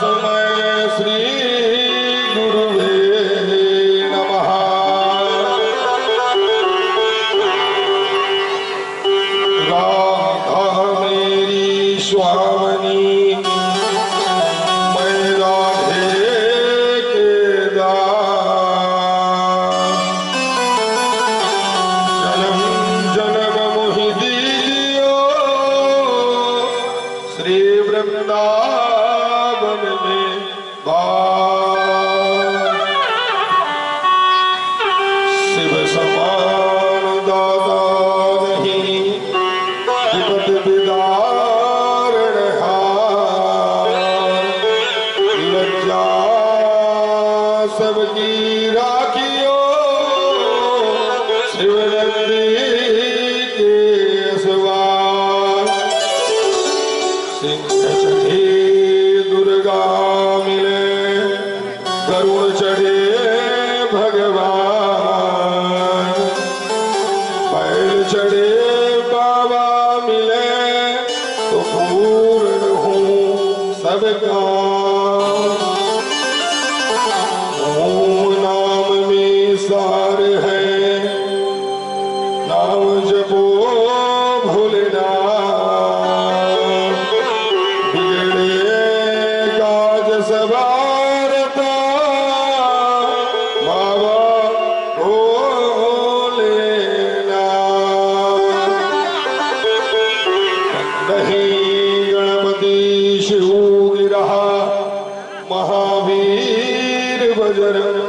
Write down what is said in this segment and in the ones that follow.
तस्मै श्री गुरुवे नमः। राधा मेरी स्वामिनी, मैं राधे के दास। जन्म जन्म मोहि दीजियो श्री वृंदावन में बास। शिव समान दाता नहीं, विपद विदारण हार। लज्जा सबकी राखियो शिवनंदी के सवार। सिंह चढ़े दुर्गा मिले, गरुड़ चढ़े भगवान। बैल चढ़े बाबा मिले, तो पूर्ण हूँ सबका। ओम नाम में सार है, नाम जपो भोलेनाथ। बिगड़े काज सवारता, बाबा भोलेनाथ। नहीं गणपति शिव गिरा, महावीर बजरंग।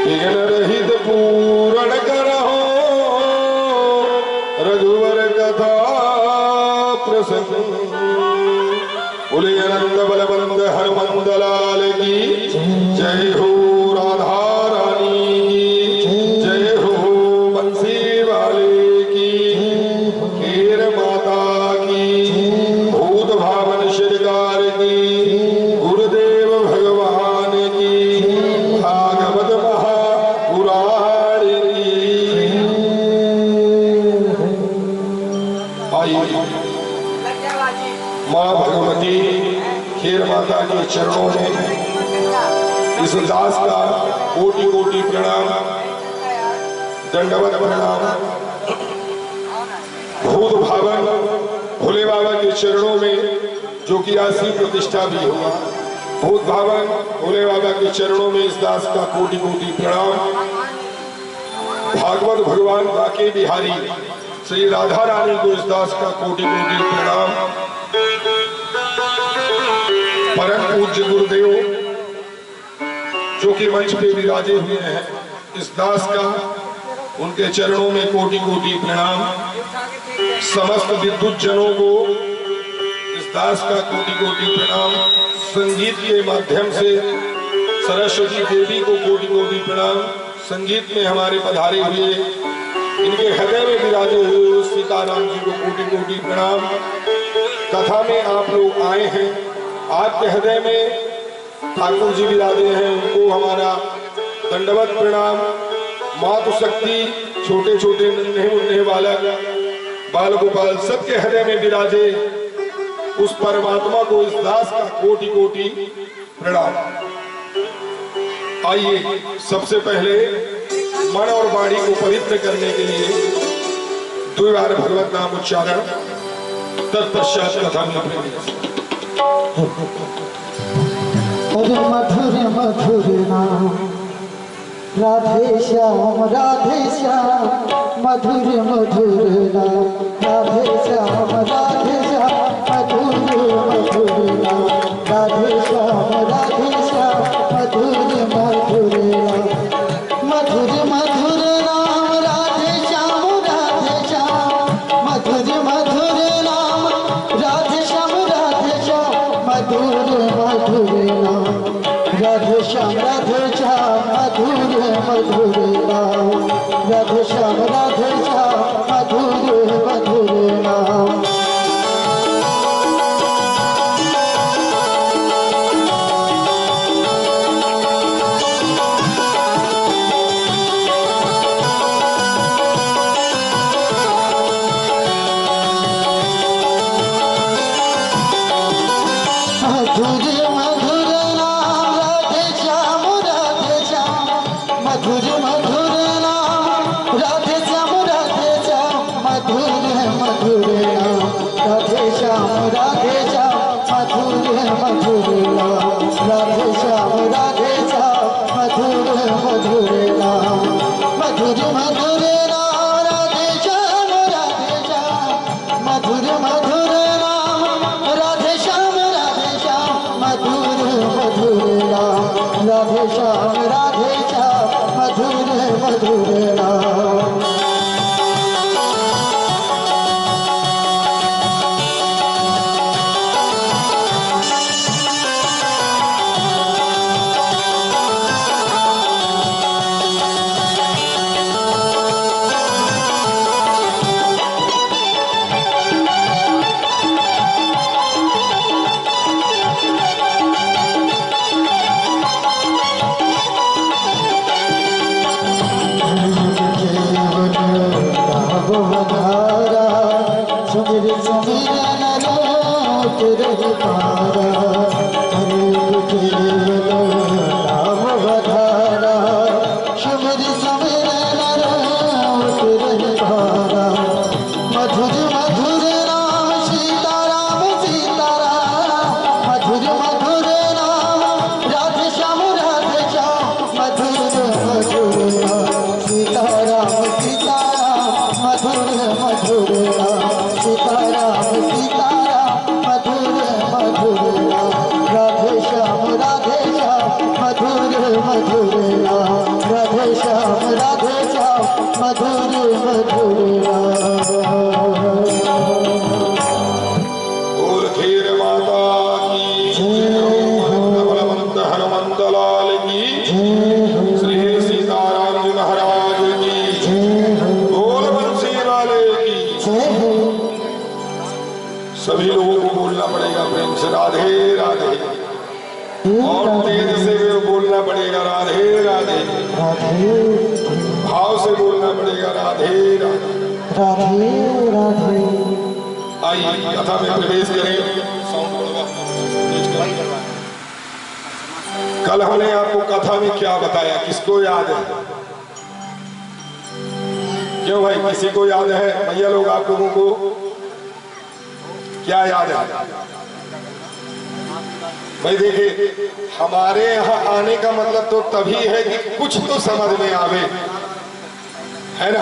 विघ्न रहित पूर्ण करहो, रघुवर कथा प्रसंग। बोले अनंत बलवंत हनुमंत लाल की जय हो। राधा रानी की जय हो। बंसी वाले की, खीर माता की, भूत भावन शिरकार की, गुरुदेव भगवान की, भागवत महापुराण की। आइए माँ भगवती खीर माता के चरणों में इस दास का कोटि कोटि प्रणाम, दंडवत प्रणाम। भूत भावन भोले बाबा के चरणों में, जो कि आसी प्रतिष्ठा भी हुआ, भूत भावन भोले बाबा के चरणों में इस दास का कोटि कोटि प्रणाम। भागवत भगवान बाके बिहारी श्री राधा रानी को इस दास का कोटि कोटि प्रणाम। परम पूज्य गुरुदेव जो कि मंच पे विराजे हुए हैं, इस दास का उनके चरणों में कोटि कोटि प्रणाम। समस्त विद्युत जनों को इस दास का कोटि कोटि प्रणाम। संगीत के माध्यम से सरस्वती देवी को कोटि कोटि प्रणाम। संगीत में हमारे पधारे हुए, इनके हृदय में विराजे हुए सीताराम जी को कोटि कोटि प्रणाम। कथा में आप लोग आए हैं, आपके हृदय में ठाकुर जी विराजे हैं, उनको हमारा दंडवत प्रणाम। मातु शक्ति, छोटे छोटे नन्हे मुन्ने बालक, बाल गोपाल सबके हृदय में विराजे उस परमात्मा को इस दास का कोटि कोटि प्रणाम। आइए सबसे पहले मन और वाणी को पवित्र करने के लिए 2 बार भगवत नाम उच्चारण, तत्पश्चात कथा में प्रवेश। अरे मधुर मधुर नाम राधे श्याम, राधे श्याम। मधुर मधुर नाम राधे श्याम, राधे श्याम। मधुर मधुर नाम राधे श्याम, राधे श्याम। मधुर मधुर नाम, मधुर मधुर नाम राधे श्याम, राधे श्याम। मधुर मधुर नाम राधे श्याम, राधे श्याम। मधुर मधुर नाम राधे श्याम, राधे श्याम। मधुर मधुर नाम राधे श्याम, राधे श्याम। मधुर मधुर नाम मधुर मधुर नाम राधे श्याम मधुर मधुर नाम राधे श्याम मधुर मधुर नाम राधे श्याम मधुर मधुर नाम राधे श्याम मधुर मधुर नाम मधुर मधुर नाम राधे श्याम मधुर मधुर नाम राधे श्याम मधुर मधुर नाम राधे श्याम मधुर मधुर नाम। धारा सुमिर सुमिर नर तेरे पारा राम बधारा सुमिर सुमिर नर तेरे पारा मधुर मधुर नाम सीताराम मधुर मधुर नाम राधे श्याम मधुर मधुर सीताराम मधुर मधुर सीताराम मधुर मधुर राधे श्याम मधुर मधुर राधे श्याम मधुर मधुर। बोल खीर माता की बलवंत हनुमंत लाल की श्री सीताराम जी महाराज की बोल बंसी वाले की। सभी लोगों को बोलना पड़ेगा प्रेम से राधे राधे और तेज से बोलना पड़ेगा राधे राधे भाव से बोलना पड़ेगा राधे राधे राधे। आइए कथा में प्रवेश करें। कल हमने आपको कथा में क्या बताया, किसको याद है? क्यों भाई, किसी को याद है? भैया लोग आप लोगों को क्या याद है? भाई देखिए, हमारे यहाँ आने का मतलब तो तभी है कि कुछ तो समझ में आवे, है ना?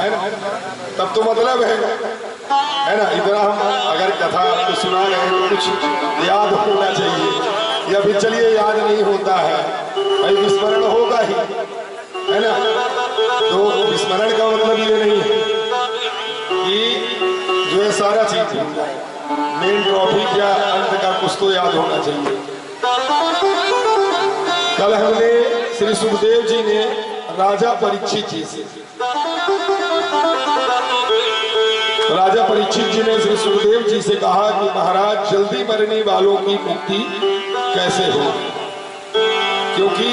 तब तो मतलब है ना? इधर हम अगर कथा आपको सुना रहे हैं तो कुछ याद होना चाहिए, या फिर चलिए याद नहीं होता है भाई, विस्मरण होगा ही, है ना? तो विस्मरण का मतलब ये नहीं है कि जो है सारा चीज मेन टॉपिक या अंत का कुछ तो याद होना चाहिए। कल हमने श्री सुखदेव जी ने राजा परीक्षित जी से श्री सुखदेव जी से कहा कि महाराज जल्दी मरने वालों की मुक्ति कैसे हो, क्योंकि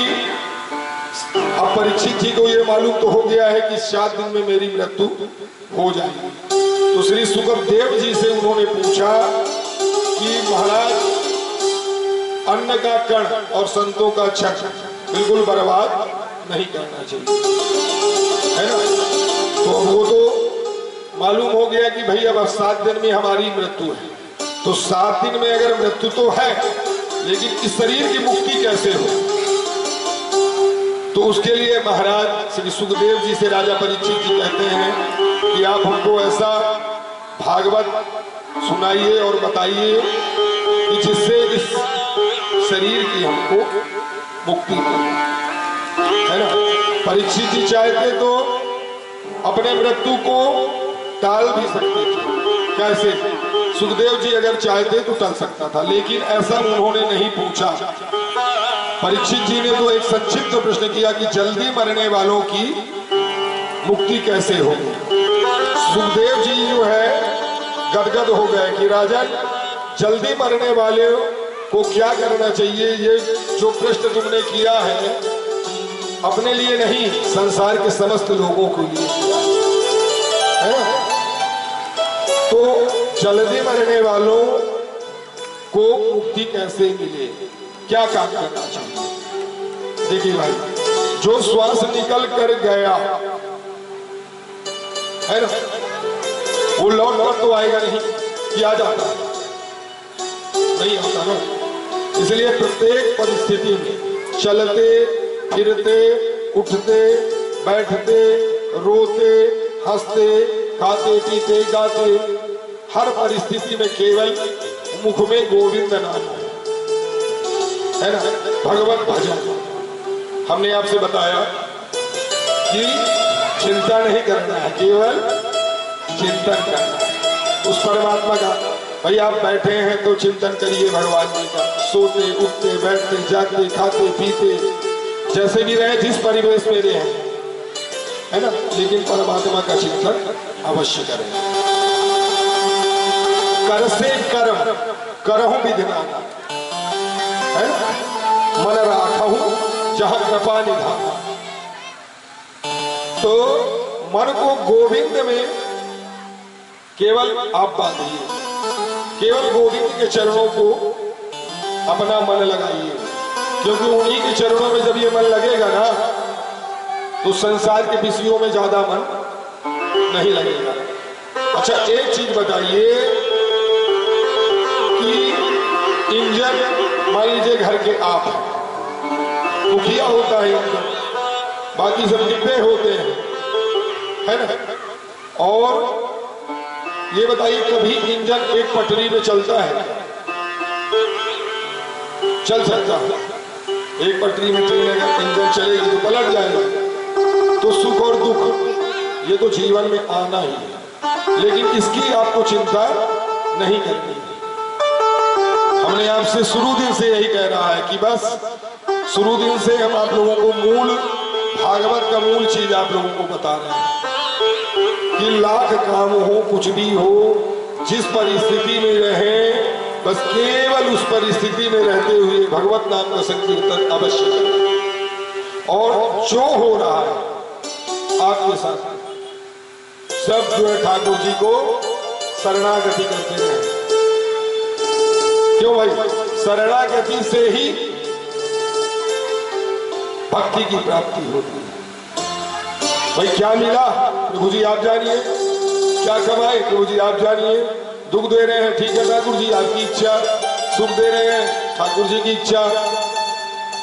अब परीक्षित जी को यह मालूम तो हो गया है कि 7 दिन में मेरी मृत्यु हो जाएगी। तो श्री सुखदेव जी से उन्होंने पूछा कि महाराज अन्न का कण और संतों का क्षण बिल्कुल बर्बाद नहीं करना चाहिए, है ना? तो वो तो मालूम हो गया कि भाई अब 7 दिन में हमारी मृत्यु है, तो 7 दिन में अगर मृत्यु तो है, लेकिन इस शरीर की मुक्ति कैसे हो? तो उसके लिए महाराज श्री सुखदेव जी से राजा परीक्षित जी कहते हैं कि आप हमको ऐसा भागवत सुनाइए और बताइए कि जिससे इस शरीर की हमको मुक्ति मिले, है ना? परीक्षित जी चाहते तो अपने मृत्यु को टाल भी सकते थे, कैसे? सुखदेव जी अगर चाहते तो टल सकता था, लेकिन ऐसा उन्होंने नहीं पूछा। परीक्षित जी ने तो एक संक्षिप्त प्रश्न किया कि जल्दी मरने वालों की मुक्ति कैसे हो। सुखदेव जी जो है गदगद हो गए कि राजन जल्दी मरने वाले को क्या करना चाहिए, ये जो प्रश्न तुमने किया है अपने लिए नहीं, संसार के समस्त लोगों के लिए किया है। तो जल्दी मरने वालों को मुक्ति कैसे मिले, क्या काम करना चाहिए। देखिए भाई, जो श्वास निकल कर गया है ना, वो लौट कर तो आएगा नहीं कि आ जाता नहीं आता ना। इसलिए प्रत्येक परिस्थिति में चलते फिरते उठते बैठते रोते हंसते खाते पीते गाते हर परिस्थिति में केवल मुख में गोविंद नाम है ना, भगवत भजन। हमने आपसे बताया कि चिंता नहीं करना है, केवल चिंतन करना है उस परमात्मा का। भाई आप बैठे हैं तो चिंतन करिए भगवान जी का, सोते उठते बैठते जागते खाते पीते जैसे भी रहे, जिस परिवेश में रहे, है ना, लेकिन परमात्मा का चिंतन अवश्य करें। कर से कर्म करहु विधिनाना, है ना, मन राखहु जहां कृपा निधाना। तो मन को गोविंद में केवल आप बांधिए, केवल गोविंद के चरणों को अपना मन लगाइए, क्योंकि उन्हीं के चरणों में जब ये मन लगेगा ना तो संसार के विषयों में ज्यादा मन नहीं लगेगा। अच्छा एक चीज बताइए कि इंजन मान लीजिए घर के आप हैं, मुखिया होता है इंजन, बाकी सब डिब्बे होते हैं, है ना। और ये बताइए कभी इंजन एक पटरी में चलता है? चल सकता है? एक पटरी में ट्रेन का इंजन चलेगी तो पलट जाएगा। तो सुख और दुख ये तो जीवन में आना ही है, लेकिन इसकी आपको चिंता नहीं करनी है। हमने आपसे शुरू दिन से यही कह रहा है कि बस शुरू दिन से हम आप लोगों को मूल भागवत का मूल चीज आप लोगों को बता रहे हैं कि लाख काम हो कुछ भी हो, जिस परिस्थिति में रहे, बस केवल उस परिस्थिति में रहते हुए भगवत नाम का संकीर्तन अवश्य करें। और जो हो रहा है आपके साथ सब जो है ठाकुर जी को शरणागति करते रहे। क्यों भाई? शरणागति से ही भक्ति की प्राप्ति होती है। भाई क्या मिला प्रभु जी आप जानिए, क्या कमाए प्रभु जी आप जानिए, दुख दे रहे हैं ठीक है ठाकुर जी आपकी इच्छा, सुख दे रहे हैं ठाकुर जी की इच्छा,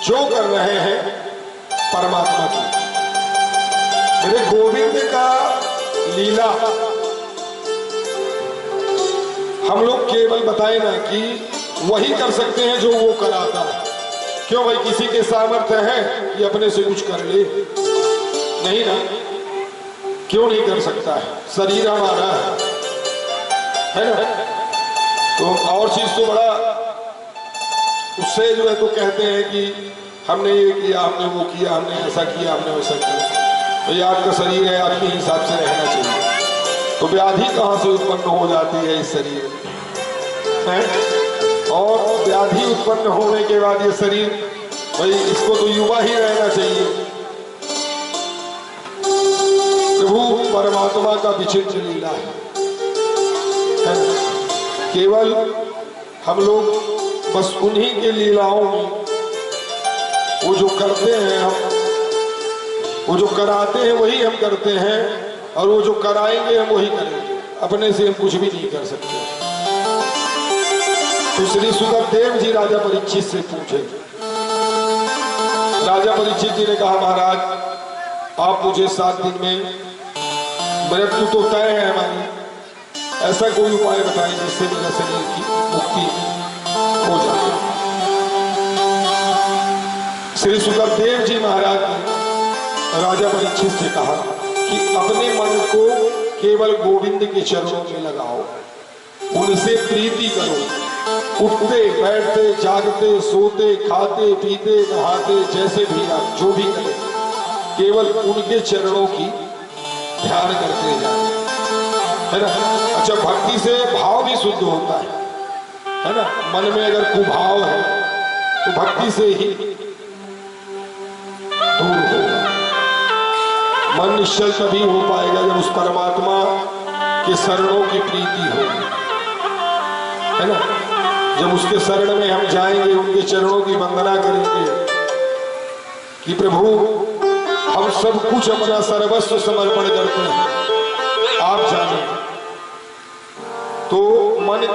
जो कर रहे हैं परमात्मा की। मेरे गोविंद का लीला हम लोग केवल बताए ना कि वही कर सकते हैं जो वो कराता है। क्यों भाई? किसी के सामर्थ्य है कि अपने से कुछ कर ले? नहीं ना, क्यों नहीं कर सकता है? शरीर हमारा है ना। तो और चीज तो बड़ा उससे जो है तो कहते हैं कि हमने ये किया हमने वो किया हमने ऐसा किया हमने वैसा किया। तो ये आपका शरीर है, आपके हिसाब से रहना चाहिए। तो व्याधि कहाँ से उत्पन्न हो जाती है इस शरीर में? और व्याधि उत्पन्न होने के बाद ये शरीर, भाई इसको तो युवा ही रहना चाहिए। प्रभु परमात्मा का विचित्र लीला है। केवल हम लोग बस उन्हीं के लीलाओं में वो जो करते हैं हम, वो जो कराते हैं वही हम करते हैं, और वो जो कराएंगे हम वही करेंगे। अपने से हम कुछ भी नहीं कर सकते। तो श्री सुखदेव जी राजा परीक्षित से पूछे। राजा परीक्षित जी ने कहा महाराज आप मुझे 7 दिन में, मृत्यु तो तय है हमारी, ऐसा कोई उपाय बताएं जिससे मेरे शरीर की मुक्ति हो जाए। श्री सुखदेव जी महाराज ने राजा परीक्षित से कहा कि अपने मन को केवल गोविंद के चरणों में लगाओ, उनसे प्रीति करो। उठते बैठते जागते सोते खाते पीते नहाते जैसे भी आप जो भी करें, केवल उनके चरणों की ध्यान करते जाए, है ना। अच्छा भक्ति से भाव भी शुद्ध होता है ना। मन में अगर कुभाव है तो भक्ति से ही दूर होगा। मन निश्चल तभी हो पाएगा जब उस परमात्मा के शरणों की प्रीति हो, है ना। जब उसके शरण में हम जाएंगे, उनके चरणों की वंदना करेंगे कि प्रभु हम सब कुछ अपना सर्वस्व समर्पण करते हैं, आप जाने, तो मन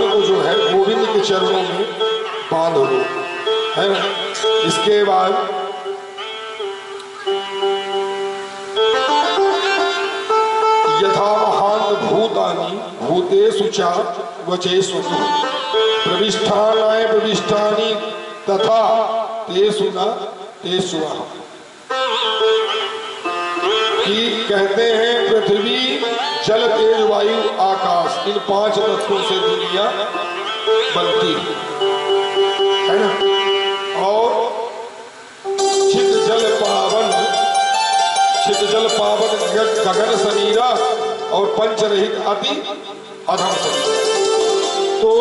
को जो है गोविंद के चरणों में बांध दो, है ना। इसके बाद यथा महान भूतानि भूतेषु च वचेषु प्रविष्ठानाय प्रविष्टानि तथा तेषु न तेषु अहम्। कि कहते हैं पृथ्वी जल तेज वायु आकाश, इन 5 तत्वों से दुनिया बनती है ना। और चित जल पावन गगन समीरा और पंचरहित अति अधम समीरा। तो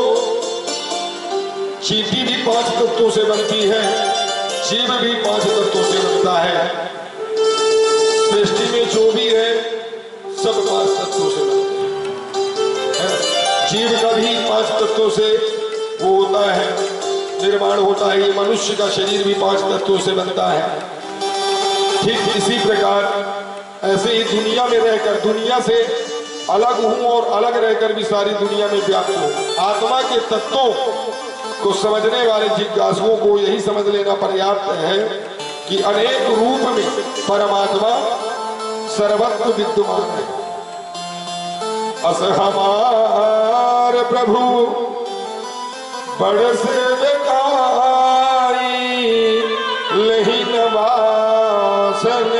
चींटी भी 5 तत्वों से बनती है, जीव भी 5 तत्वों से बनता है, सृष्टि में जो भी है सब 5 तत्वों से बनते हैं। जीव का भी 5 तत्वों से वो होता है, निर्माण होता है। ये मनुष्य का शरीर भी 5 तत्वों से बनता है। ठीक इसी प्रकार ऐसे ही दुनिया में रहकर, दुनिया से अलग हूं और अलग रहकर भी सारी दुनिया में व्याप्त हूं। आत्मा के तत्वों को समझने वाले जिज्ञासुओं को यही समझ लेना पर्याप्त है कि अनेक रूप में परमात्मा सर्वत्र विद्यमान है। अस हमार प्रभु बड़ सेवकाई, लही नवासन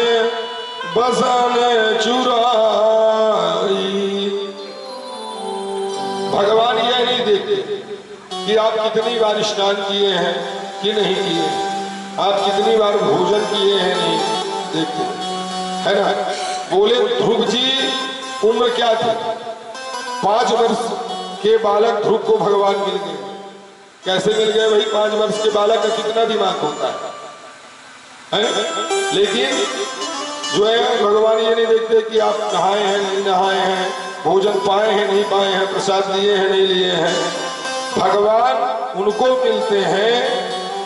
बसन चुराई। भगवान यह नहीं देखते कि आप कितनी बार स्नान किए हैं कि नहीं किए, आप कितनी बार भोजन किए हैं नहीं देखते, है ना। बोले ध्रुव जी उम्र क्या थी? 5 वर्ष के बालक ध्रुव को भगवान मिल गए। कैसे मिल गए भाई? 5 वर्ष के बालक का कितना दिमाग होता है? लेकिन जो है भगवान ये नहीं देखते कि आप नहाए हैं नहीं नहाए हैं, भोजन पाए हैं नहीं पाए हैं, प्रसाद लिए हैं नहीं लिए हैं। भगवान उनको मिलते हैं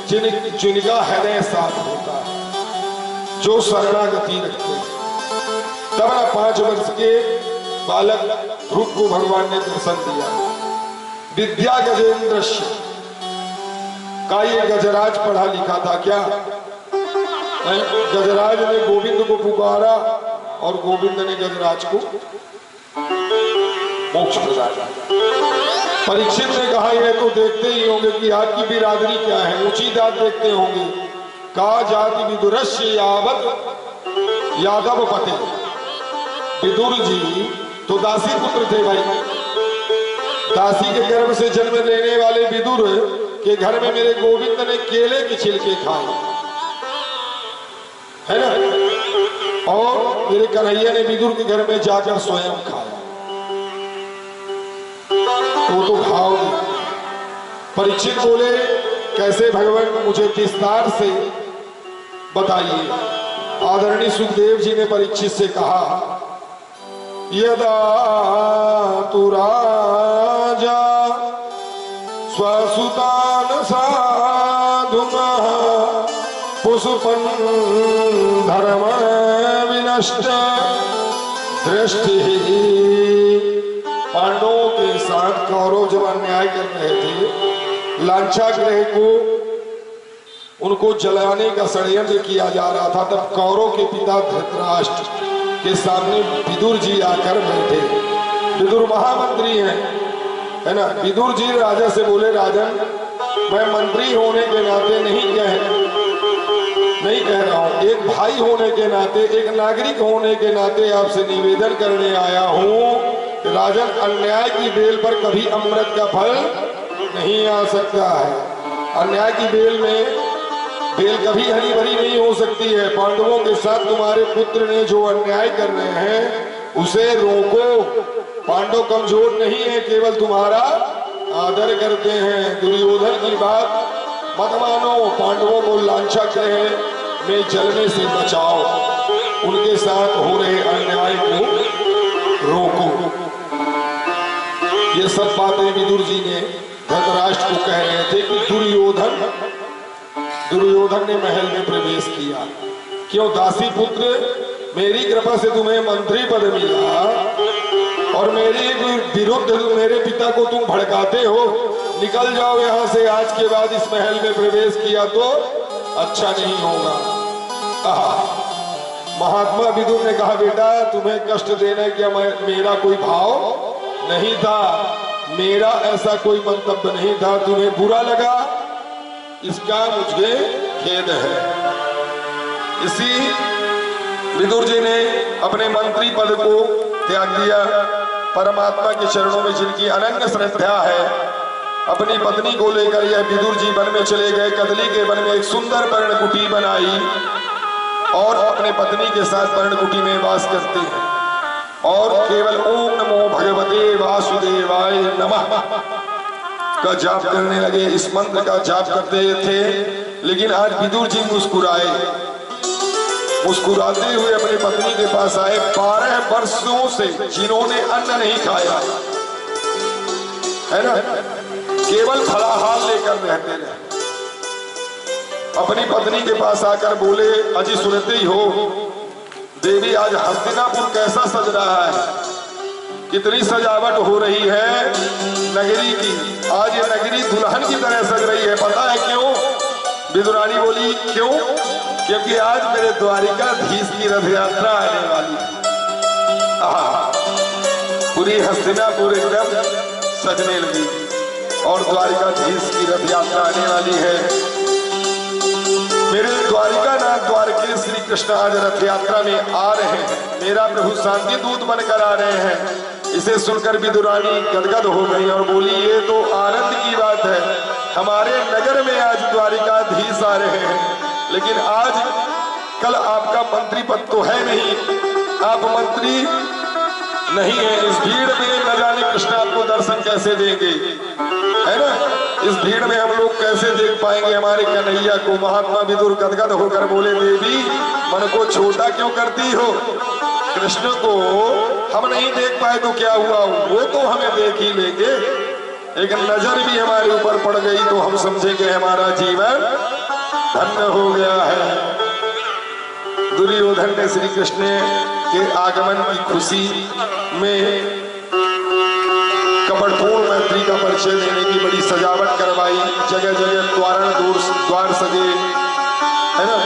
जिनका हृदय साफ होता है, जो शरणागति रखते हैं। तब ना 5 वर्ष के बालक ध्रुव को भगवान ने दर्शन दिया। विद्या गजेंद्र का ये गजराज पढ़ा लिखा था क्या? गजराज ने गोविंद को पुकारा और गोविंद ने गजराज को मोक्ष प्रदान किया। परीक्षित ने कहा यह तो देखते ही होंगे कि आपकी बिरादरी क्या है, ऊंची जात देखते होंगे। का जाति विदुरस्य यावत यादव पते। विदुर जी तो दासी पुत्र थे भाई, दासी के गर्भ से जन्म लेने वाले विदुर के घर में मेरे गोविंद ने केले के छिलके खाए, है ना। और मेरे कन्हैया ने विदुर के घर में जाकर स्वयं खाया, तो खाओगे। परीक्षित बोले कैसे भगवान, मुझे विस्तार से बताइए। आदरणीय सुखदेव जी ने परीक्षित से कहा यदा तु राजा स्वसुतान साधुनः पुष्पं धर्म विनष्ट दृष्टि। पांडवों के साथ कौरव जब अन्याय कर रहे थे, लांछागृह को उनको जलाने का षड्यंत्र किया जा रहा था, तब कौरव के पिता धृतराष्ट्र के सामने विदुर जी आकर बैठे। विदुर महामंत्री हैं, है ना। विदुर जी राजा से बोले राजन, मैं मंत्री होने के नाते नहीं कह रहा हूं, एक भाई होने के नाते, एक नागरिक होने के नाते आपसे निवेदन करने आया हूं। राजन, अन्याय की बेल पर कभी अमृत का फल नहीं आ सकता है। अन्याय की बेल में बेल कभी हरी भरी नहीं हो सकती है। पांडवों के साथ तुम्हारे पुत्र ने जो अन्याय कर रहे हैं उसे रोको। पांडव कमजोर नहीं है, केवल तुम्हारा आदर करते हैं। दुर्योधन की बात मत मानो, पांडवों को लांछागृह में जलने से बचाओ, उनके साथ हो रहे अन्याय को रोको। ये सब बातें विदुर जी ने धृतराष्ट्र को कह रहे थे कि दुर्योधन ने महल में प्रवेश किया। क्यों दासी पुत्र, मेरी कृपा से तुम्हें मंत्री पद मिला और मेरे विरुद्ध मेरे पिता को तुम भड़काते हो। निकल जाओ यहाँ से, आज के बाद इस महल में प्रवेश किया तो अच्छा नहीं होगा। महात्मा विदुर ने कहा, बेटा तुम्हें कष्ट देने का मेरा कोई भाव नहीं था, मेरा ऐसा कोई मंतव्य नहीं था। तुम्हें बुरा लगा, इसका मुझे खेद है। इसी विदुर जी ने अपने मंत्री पद को त्याग दिया। परमात्मा के चरणों में जिनकी अनन्य श्रद्धा है, अपनी पत्नी को लेकर यह विदुर जी वन में चले गए। कदली के वन में एक सुंदर पर्णकुटी बनाई और अपने पत्नी के साथ पर्णकुटी में वास करते हैं और केवल ओम नमो भगवते वासुदेवाय नमः का जाप करने लगे। इस मंत्र का जाप करते थे, लेकिन आज विदुर जी मुस्कुराते हुए अपनी पत्नी के पास आए। 12 वर्षों से जिन्होंने अन्न नहीं खाया है ना, केवल फलाहार लेकर रहते रहे, अपनी पत्नी के पास आकर बोले, अजी सुनते ही हो देवी, आज हस्तिनापुर कैसा सज रहा है, कितनी सजावट हो रही है नगरी की। आज ये नगरी दुल्हन की तरह सज रही है। पता है क्यों? विदुरानी बोली, क्यों? क्योंकि आज मेरे द्वारिकाधीश की रथ यात्रा आने वाली है। पूरी हस्तिनापुर एकदम सजने लगी और द्वारिकाधीश की रथ यात्रा आने वाली है। मेरे द्वारिका नाथ द्वारके श्री कृष्ण आज रथ यात्रा में आ रहे हैं, मेरा प्रभु शांति दूत बनकर आ रहे हैं। इसे सुनकर विदुरानी गदगद हो गई और बोली, ये तो आनंद की बात है, हमारे नगर में आज द्वारिकाधीश आ रहे हैं, लेकिन आज कल आपका मंत्री पद तो है नहीं, आप मंत्री नहीं है। इस भीड़ में न जाने कृष्ण आपको दर्शन कैसे देंगे, है ना? इस भीड़ में हम लोग कैसे देख पाएंगे हमारे कन्हैया को। महात्मा विदुर गदगद होकर बोले, देवी मन को छोटा क्यों करती हो? कृष्ण को हम नहीं देख पाए तो क्या हुआ, वो तो हमें देख ही लेंगे। एक नजर भी हमारे ऊपर पड़ गई तो हम समझेंगे हमारा जीवन धन्य हो गया है। दुर्योधन ने श्री कृष्ण के आगमन की खुशी में कपटपूर्ण मैत्री का परिचय देने की बड़ी सजावट करवाई। जगह जगह द्वार सजे, है ना?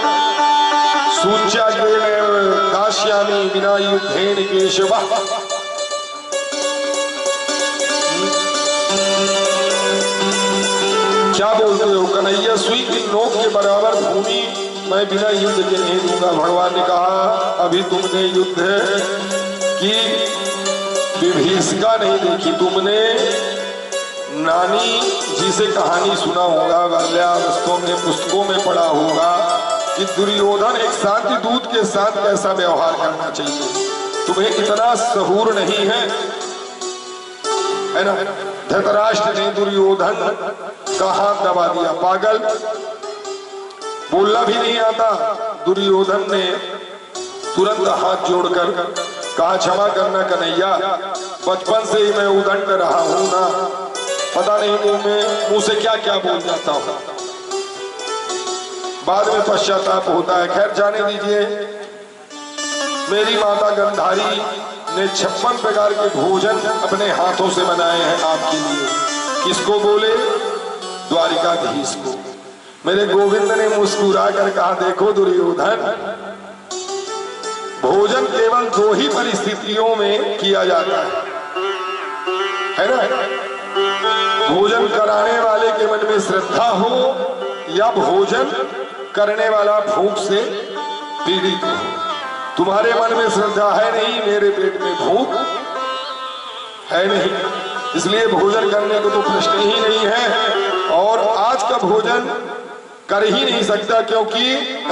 सूच्याग्रेण दास्यामि विना युद्धेन केशव। क्या बोलते हो कन्हैया, सुई की नोक के बराबर भूमि मैं बिना युद्ध के नहीं दूंगा। भगवान ने कहा, अभी तुमने युद्ध की विभीषिका नहीं देखी, तुमने नानी जी से कहानी सुना होगा, बाल्यावस्था में पुस्तकों में पढ़ा होगा कि दुर्योधन एक शांति दूत के साथ कैसा व्यवहार करना चाहिए। तुम्हें इतना सहूर नहीं है ना? धृतराष्ट्र ने दुर्योधन का हाथ दबा दिया। पागल, बोलना भी नहीं आता। दुर्योधन ने तुरंत हाथ जोड़कर कहा, क्षमा करना कन्हैया, बचपन से ही मैं उदंड रहा हूं ना, पता नहीं मुंह से क्या क्या बोल जाता हूं, बाद में पश्चाताप होता है। खैर जाने दीजिए। मेरी माता गंधारी ने 56 प्रकार के भोजन अपने हाथों से बनाए हैं आपके लिए। किसको बोले? द्वारिकाधीश को। मेरे गोविंद ने मुस्कुरा कर कहा, देखो दुर्योधन, भोजन केवल 2 ही परिस्थितियों में किया जाता है ना? भोजन कराने वाले के मन में श्रद्धा हो या भोजन करने वाला भूख से पीड़ित हो। तुम्हारे मन में श्रद्धा है नहीं, मेरे पेट में भूख है नहीं, इसलिए भोजन करने को तो प्रश्न ही नहीं है। और आज का भोजन कर ही नहीं सकता, क्योंकि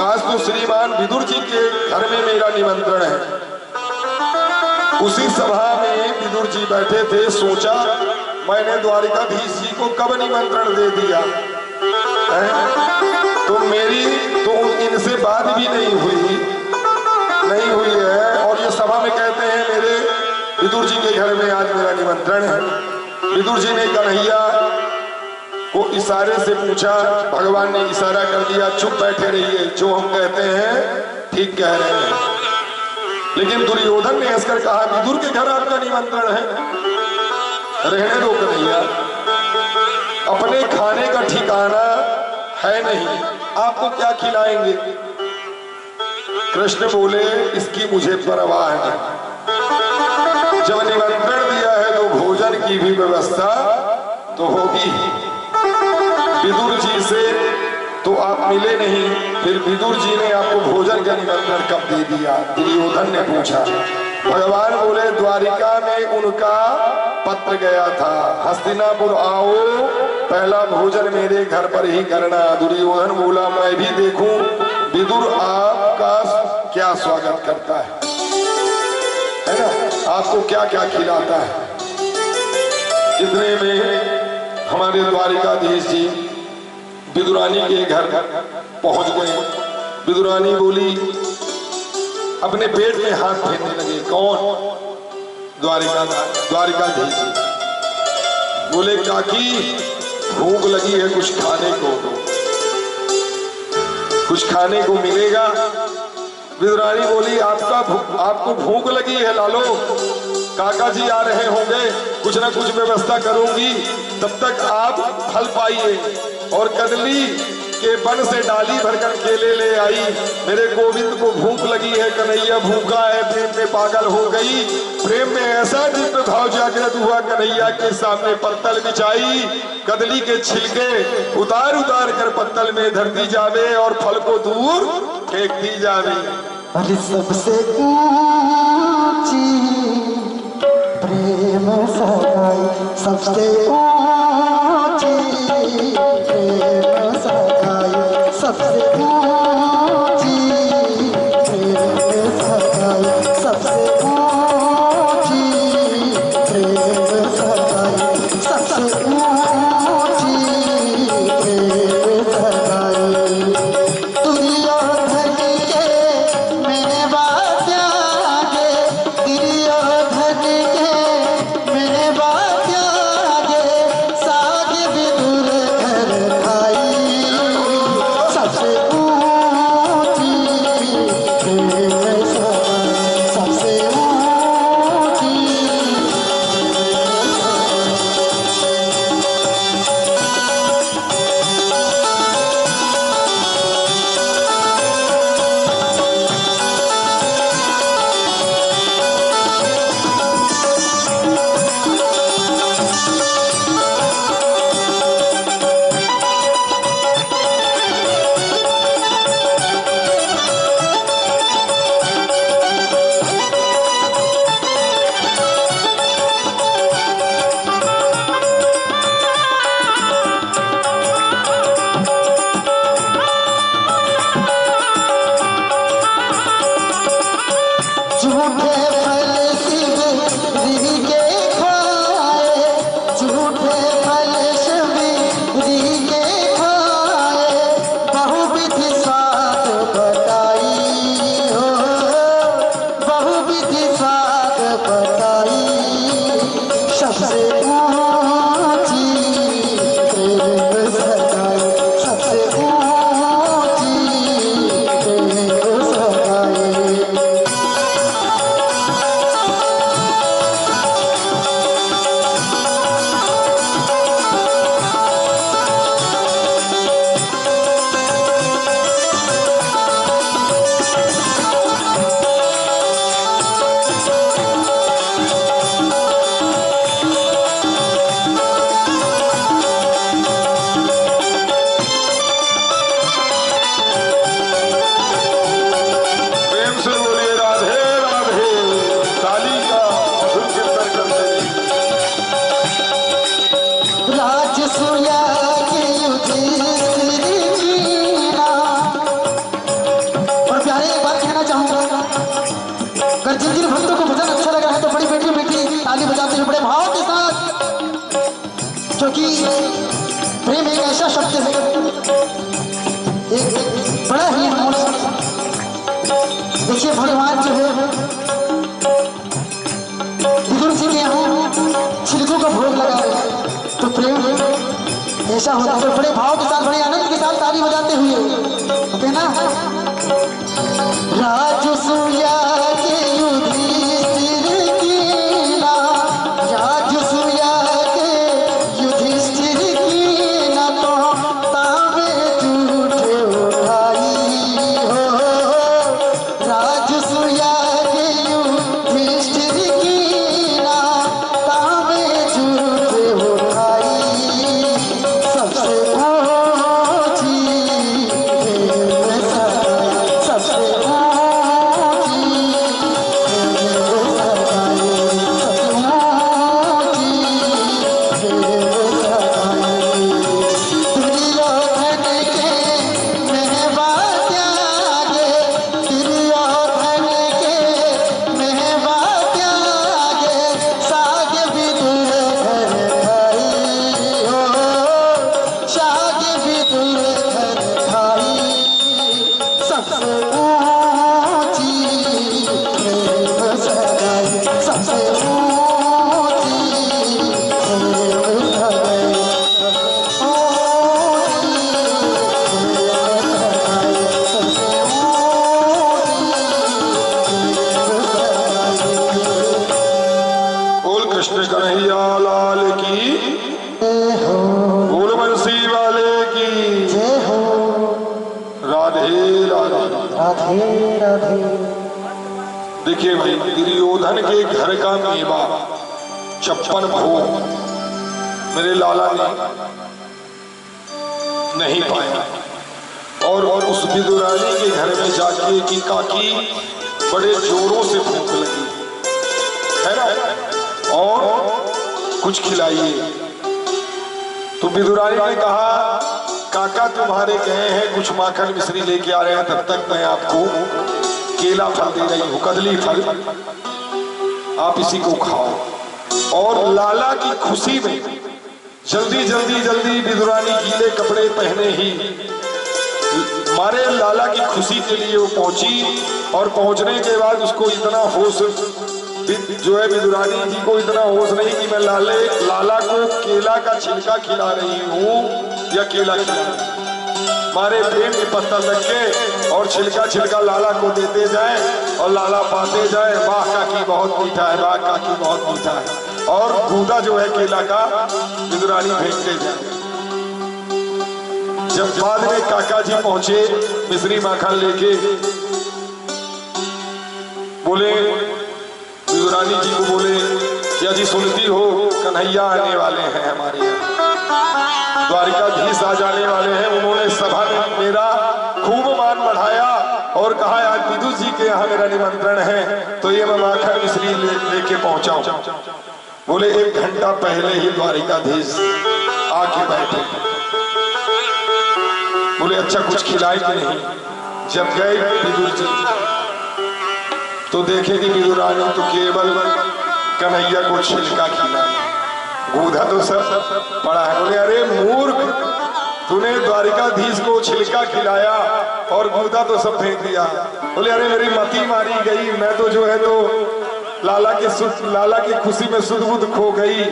आज तो श्रीमान विदुर जी के घर में मेरा निमंत्रण है। उसी सभा में विदुर जी बैठे थे। सोचा मैंने द्वारिकाधीश जी को कब निमंत्रण दे दिया है? तो मेरी तो इनसे बात भी नहीं हुई है, और ये सभा में कहते हैं मेरे विदुर जी के घर में आज मेरा निमंत्रण है। विदुर जी ने कन्हैया को इशारे से पूछा। भगवान ने इशारा कर दिया, चुप बैठे रहिए, जो हम कहते हैं ठीक कह रहे हैं। लेकिन दुर्योधन ने हंसकर कहा, विदुर के घर आपका निमंत्रण है, रहने दो कन्हैया, अपने खाने का ठिकाना है नहीं, आपको क्या खिलाएंगे। कृष्ण बोले, इसकी मुझे परवाह नहीं, जब निमंत्रण दिया है तो भोजन की भी व्यवस्था तो होगी। विदुर जी से तो आप मिले नहीं, फिर विदुर जी ने आपको भोजन का निमंत्रण कब दे दिया, दुर्योधन ने पूछा। भगवान बोले, द्वारिका में उनका पत्र गया था, हस्तिनापुर आओ, पहला भोजन मेरे घर पर ही करना। दुर्योधन बोला, मैं भी देखूं विदुर आपका क्या स्वागत करता है ना, आपको क्या क्या खिलाता है। इतने में हमारे द्वारिकाधीश जी विदुरानी के घर पहुंच गए। विदुरानी बोली, अपने पेट में हाथ फेरने लगे। कौन? द्वारिकाधीश बोले, काकी भूख लगी है, कुछ खाने को दो, कुछ खाने को मिलेगा। विदुरानी बोली, आपको भूख लगी है लालो, काका जी आ रहे होंगे, कुछ ना कुछ व्यवस्था करूंगी, तब तक आप फल पाइए। और कदली के वन से डाली भरकर केले ले आई। मेरे गोविंद को भूख लगी है, कन्हैया भूखा है, प्रेम में पागल हो गई। प्रेम में ऐसा दिव्य भाव जागृत हुआ, कन्हैया के सामने पत्तल बिछाई, कदली के छिलके उतार उतार कर पत्तल में धरती जावे और फल को दूर फेंक दी जावे। अरे सबसे ऊंची प्रेम सगाई, सबसे ऊंची प्रेम सगाई, सबसे ऊंची प्रेम सगाई, सबसे ऊंची प्रेम सगाई, सबसे ऊंची प्रेम सगाई। दुर्योधन के मेरे बात आगे, दुर्योधन के मेरे बात आगे, साग विदुर घर खाई, सबसे ऊंची प्रेम सगाई, सबसे ऊंची। झूठे फल शिव जी के खाए, झूठे फल शिव जी के खाए, बहुविधि स्वाद बताई हो, बहुविधि स्वाद बताई, सबसे ऊंची प्रेम सगाई, सबसे ऊंची प्रेम सगाई। प्रेम से बोलिए, राधे राधे, काली का मधुर कीर्तन करते रहिए। राजसूया के युधिष्ठिर कीना। और प्यारे एक बात कहना चाहूंगा, अगर जिन जिन भक्तों को भजन अच्छा लगा है तो बड़ी बेटी बेटी ताली बजाते हुए बड़े भाव के साथ, क्योंकि प्रेम एक ऐसा शब्द है, एक बड़ा ही अनमोल शब्द। देखिए भगवान जो है विदुर जी के यहाँ छिलकों का भोग लगा है, तो प्रेम ऐसा ऐसा होता है बड़े भाव के साथ बड़े आनंद के साथ ताली बजाते हुए ओके ना। राजसूया के युधिष्ठिर की ना, राजसूया के युधिष्ठिर की ना, तो तावे झूठे उठाई हो। राजसूया के युधिष्ठिर की ना, तावे झूठे उठाई। सबसे ऊंची सबसे कृष्ण कन्हैया लाल की, बोल बंसी वाले की जय हो। राधे राधे राधे राधे। देखिए भाई, दुर्योधन के घर का मेवा 56 भोग मेरे लाला ने नहीं पाया, और उस विदुरानी के घर में जाके की काकी बड़े जोरों से भूख लगी है ना, और कुछ खिलाइए। तो विदुरानी ने कहा, काका तुम्हारे गए हैं, कुछ माखन मिश्री लेके आ रहे हैं, तब तक मैं आपको केला फल दे रही हूँ, कदली फल, आप इसी को खाओ। और लाला की खुशी में जल्दी विदुरानी गीले कपड़े पहने ही मारे लाला की खुशी के लिए वो पहुंची, और पहुंचने के बाद उसको इतना होश जो है, विदुरानी जी को इतना होश नहीं कि मैं लाला को केला का छिलका खिला रही हूँ या केला खिला रही हूँ। मारे प्रेम की पत्ता लग के और छिलका लाला को देते जाए और लाला पाते जाए, वाह काकी बहुत मीठा है, वाह काकी बहुत मीठा है, और गूदा जो है केला का विदुरानी फेंकते जाए। जब बाद में काका जी पहुंचे मिश्री माखन लेके, बोले विदुरानी जी को, बोले क्या जी सुनती हो, कन्हैया आने वाले हैं हमारे यहाँ, द्वारिकाधीश आ जाने वाले हैं। उन्होंने सभा में मेरा खूब मान बढ़ाया और कहा आज विदुर जी के यहाँ मेरा निमंत्रण है, तो ये मैं माखन मिश्री लेके पहुंचा हूं। बोले 1 घंटा पहले ही द्वारिकाधीश आके बैठे। बोले अच्छा कुछ खिलाए कि नहीं। जब गए विदुर जी तो देखे कि विदुरानी तो केवल कन्हैया को छिलका खिला, गूदा तो सब पड़ा है। बोले अरे मूर्ख, तूने द्वारिकाधीश को छिलका खिलाया और गूदा तो सब फेंक दिया। बोले अरे मेरी मती मारी गई, मैं तो जो है तो लाला की खुशी में सुध बुध खो गई,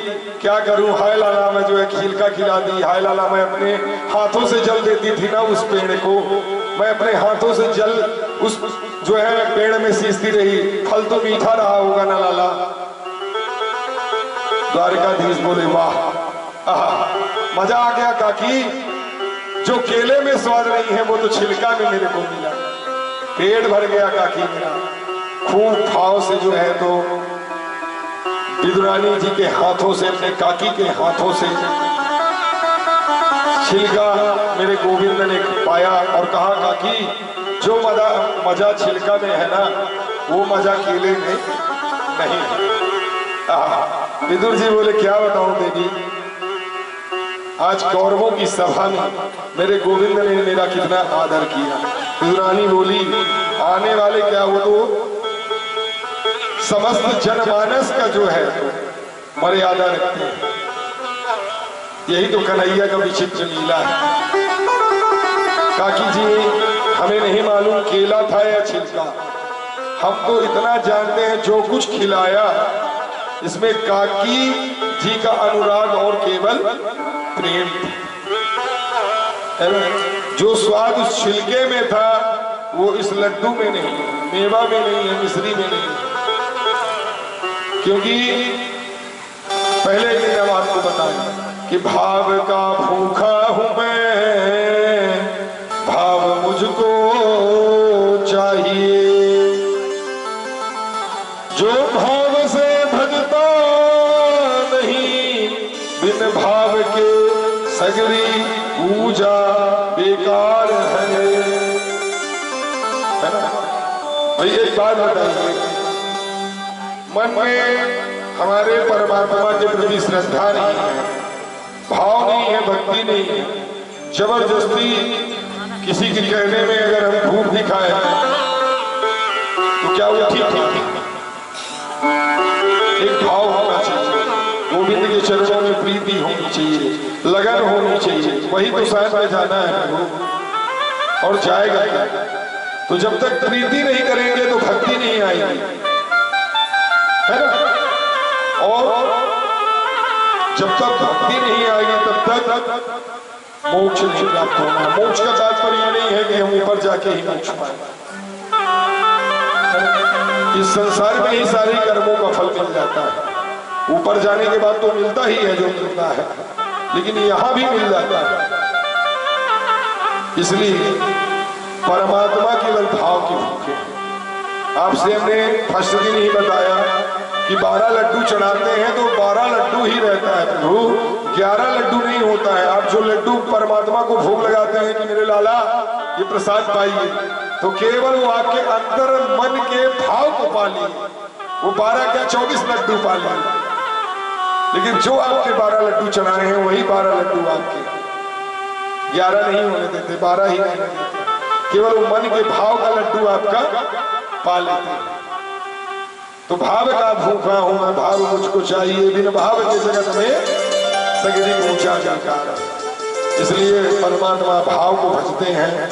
क्या करूं। हाय लाला, मैं जो है छिलका खिला दी। हाय लाला, मैं अपने हाथों से जल देती थी ना उस पेड़ को, मैं अपने हाथों से जल उस जो है पेड़ में सींचती रही, फल तो मीठा रहा होगा ना लाला। द्वारिकाधीश बोले वाह, मजा आ गया काकी, जो केले में स्वाद नहीं है वो तो छिलका में मेरे को मिला, पेट भर गया काकी मेरा। खूब भाव से जो है तो विदुरानी जी के हाथों से, अपने काकी के हाथों से छिलका मेरे गोविंद ने पाया और कहा काकी जो मजा छिलका में है ना, वो मजा केले में नहीं है। विदुर जी बोले क्या बताऊं देवी, आज कौरवों की सभा में मेरे गोविंद ने मेरा कितना आदर किया। विदुरानी बोली आने वाले क्या, वो तो समस्त जनमानस का जो है मर्यादा रखते हैं। यही तो कन्हैया का विचित्र लीला है। काकी जी हमें नहीं मालूम केला था या छिलका, हम तो इतना जानते हैं जो कुछ खिलाया इसमें काकी जी का अनुराग और केवल प्रेम। है ना? जो स्वाद उस छिलके में था वो इस लड्डू में नहीं, मेवा में नहीं है, मिश्री में नहीं है। क्योंकि पहले दिन हम आपको बताएं कि भाव का भूखा हूं मैं, भाव मुझको चाहिए, जो भाव से भजता नहीं, बिन भाव के सगरी पूजा बेकार है ना? भाई एक बात बताइए, मन में हमारे परमात्मा के प्रति श्रद्धा नहीं है, भाव नहीं है, भक्ति नहीं है, जबरदस्ती किसी के कहने में अगर हम भूख भी खाए तो क्या वो ठीक है? एक भाव होना चाहिए, गोविंद के चरणों में प्रीति होनी चाहिए, लगन होनी चाहिए, वही तो साथ में जाना है और जाएगा क्या? तो जब तक प्रीति नहीं करेंगे तो भक्ति नहीं आएगी, है ना? और जब तक भक्ति नहीं आएगी तब तक मोक्ष नहीं प्राप्त होगा। मोक्ष का तात्पर्य नहीं है कि हम ऊपर जाके ही मोक्ष पाएंगे, इस संसार में ही सारे कर्मों का फल मिल जाता है, ऊपर जाने के बाद तो मिलता ही है जो मिलता है, लेकिन यहां भी मिल जाता है। इसलिए परमात्मा केवल भाव के भूखे। आपसे हमने फर्स्ट दिन ही बताया कि 12 लड्डू चढ़ाते हैं तो 12 लड्डू ही रहता है प्रभु, 11 लड्डू नहीं होता है। आप जो लड्डू परमात्मा को भोग लगाते हैं कि मेरे लाला ये प्रसाद पाइए, तो केवल वो आपके अंदर मन के भाव को पालिए, वो 12 क्या 24 लड्डू पालिए, लेकिन जो आपके 12 लड्डू चढ़ाए हैं वही 12 लड्डू आपके, 11 नहीं होने देते, 12 ही नहीं देते, केवल वो मन के भाव का लड्डू आपका पा लेते हैं। तो भाव का भूखा हूं मैं, भाव मुझको चाहिए, बिन भाव के जगत में सगरी ऊंचा जाकर। इसलिए परमात्मा भाव को भजते हैं,